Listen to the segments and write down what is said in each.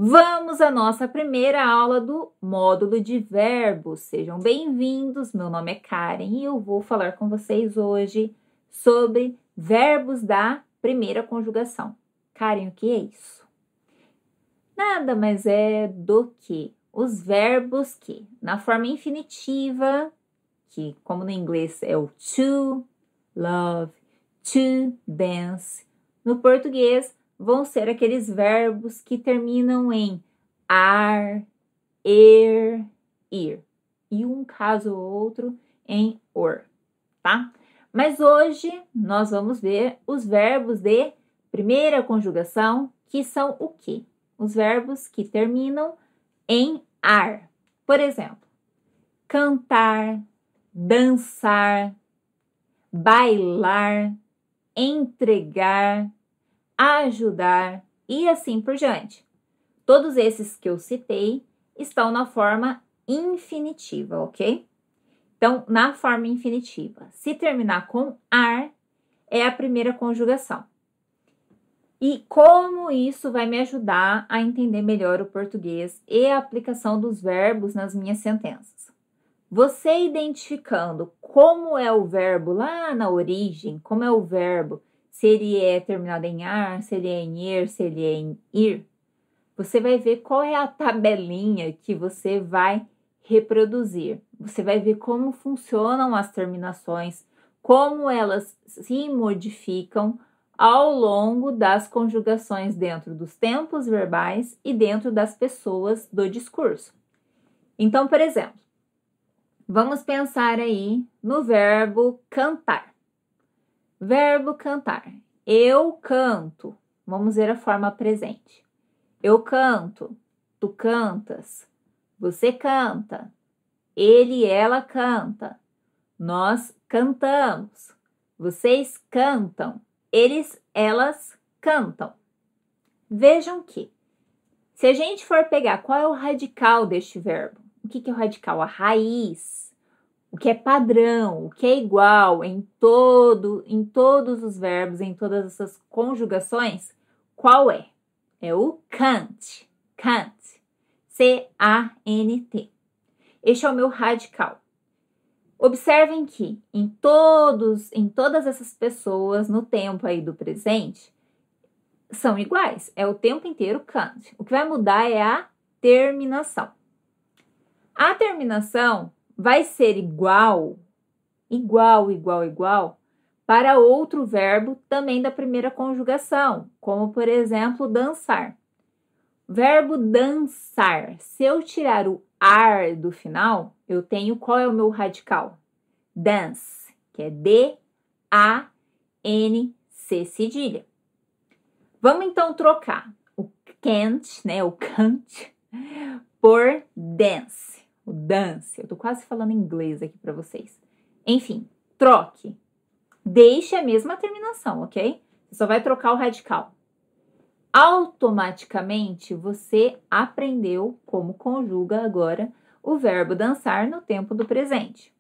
Vamos à nossa primeira aula do módulo de verbos. Sejam bem-vindos, meu nome é Karen e eu vou falar com vocês hoje sobre verbos da primeira conjugação. Karen, o que é isso? Nada mais é do que os verbos que, na forma infinitiva, que como no inglês é o to, love, to, dance, no português vão ser aqueles verbos que terminam em ar, ir. E um caso ou outro em or, tá? Mas hoje nós vamos ver os verbos de primeira conjugação, que são o quê? Os verbos que terminam em ar. Por exemplo, cantar, dançar, bailar, entregar, ajudar e assim por diante. Todos esses que eu citei estão na forma infinitiva, ok? Então, na forma infinitiva, se terminar com ar, é a primeira conjugação. E como isso vai me ajudar a entender melhor o português e a aplicação dos verbos nas minhas sentenças? Você identificando como é o verbo lá na origem, como é o verbo, se ele é terminado em ar, se ele é em ir, se ele é em ir, você vai ver qual é a tabelinha que você vai reproduzir. Você vai ver como funcionam as terminações, como elas se modificam ao longo das conjugações dentro dos tempos verbais e dentro das pessoas do discurso. Então, por exemplo, vamos pensar aí no verbo cantar. Verbo cantar. Eu canto. Vamos ver a forma presente. Eu canto. Tu cantas. Você canta. Ele e ela canta. Nós cantamos. Vocês cantam. Eles, elas cantam. Vejam que, se a gente for pegar qual é o radical deste verbo, o que é o radical? A raiz. O que é padrão, o que é igual em todos os verbos, em todas essas conjugações, qual é? É o cant. Cant. C-A-N-T. Este é o meu radical. Observem que em todas essas pessoas, no tempo aí do presente, são iguais. É o tempo inteiro cant. O que vai mudar é a terminação. A terminação vai ser igual para outro verbo também da primeira conjugação, como, por exemplo, dançar. Verbo dançar, se eu tirar o ar do final, eu tenho qual é o meu radical? Dance, que é D-A-N-C cedilha. Vamos então trocar o can't, né, o can't, por dance. O dance, eu tô quase falando inglês aqui para vocês. Enfim, troque. Deixe a mesma terminação, ok? Você só vai trocar o radical. Automaticamente, você aprendeu como conjuga agora o verbo dançar no tempo do presente.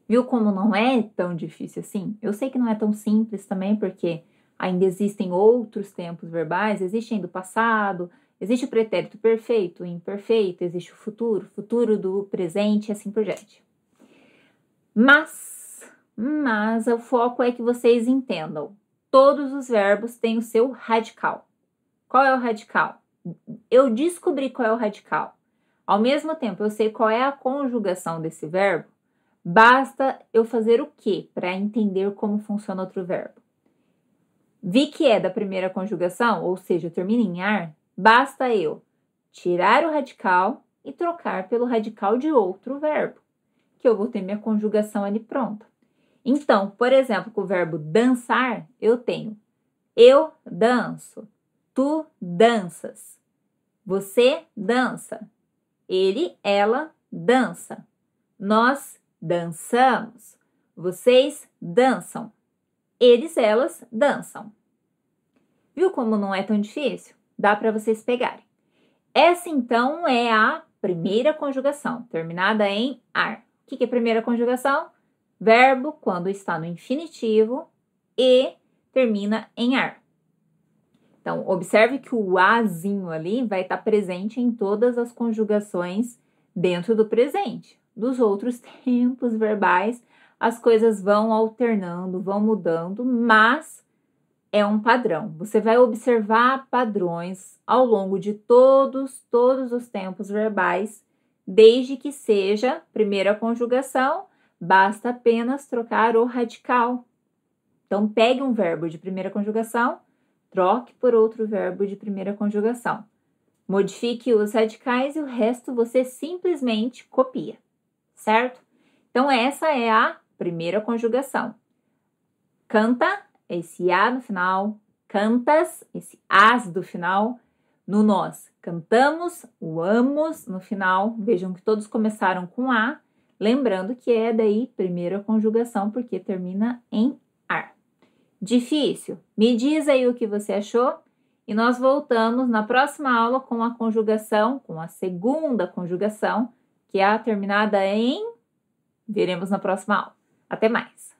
Viu como não é tão difícil assim? Eu sei que não é tão simples também, porque ainda existem outros tempos verbais, existe ainda o passado, existe o pretérito perfeito, imperfeito, existe o futuro do presente e assim por diante. Mas o foco é que vocês entendam. Todos os verbos têm o seu radical. Qual é o radical? Eu descobri qual é o radical. Ao mesmo tempo, eu sei qual é a conjugação desse verbo. Basta eu fazer o quê para entender como funciona outro verbo? Vi que é da primeira conjugação, ou seja, termina em ar. Basta eu tirar o radical e trocar pelo radical de outro verbo, que eu vou ter minha conjugação ali pronta. Então, por exemplo, com o verbo dançar, eu tenho eu danço, tu danças, você dança, ele, ela dança, nós dançamos, vocês dançam, eles, elas dançam. Viu como não é tão difícil? Dá para vocês pegarem. Essa, então, é a primeira conjugação, terminada em ar. O que é primeira conjugação? Verbo quando está no infinitivo e termina em ar. Então, observe que o azinho ali vai estar presente em todas as conjugações dentro do presente. Dos outros tempos verbais, as coisas vão alternando, vão mudando, mas é um padrão. Você vai observar padrões ao longo de todos os tempos verbais, desde que seja primeira conjugação, basta apenas trocar o radical. Então, pegue um verbo de primeira conjugação, troque por outro verbo de primeira conjugação. Modifique os radicais e o resto você simplesmente copia, certo? Então, essa é a primeira conjugação. Canta, esse A no final. Cantas, esse As do final. No nós, cantamos, o amos no final. Vejam que todos começaram com A. Lembrando que é daí primeira conjugação, porque termina em ar. Difícil? Me diz aí o que você achou. E nós voltamos na próxima aula com a conjugação, com a segunda conjugação, que é a terminada em... Veremos na próxima aula. Até mais!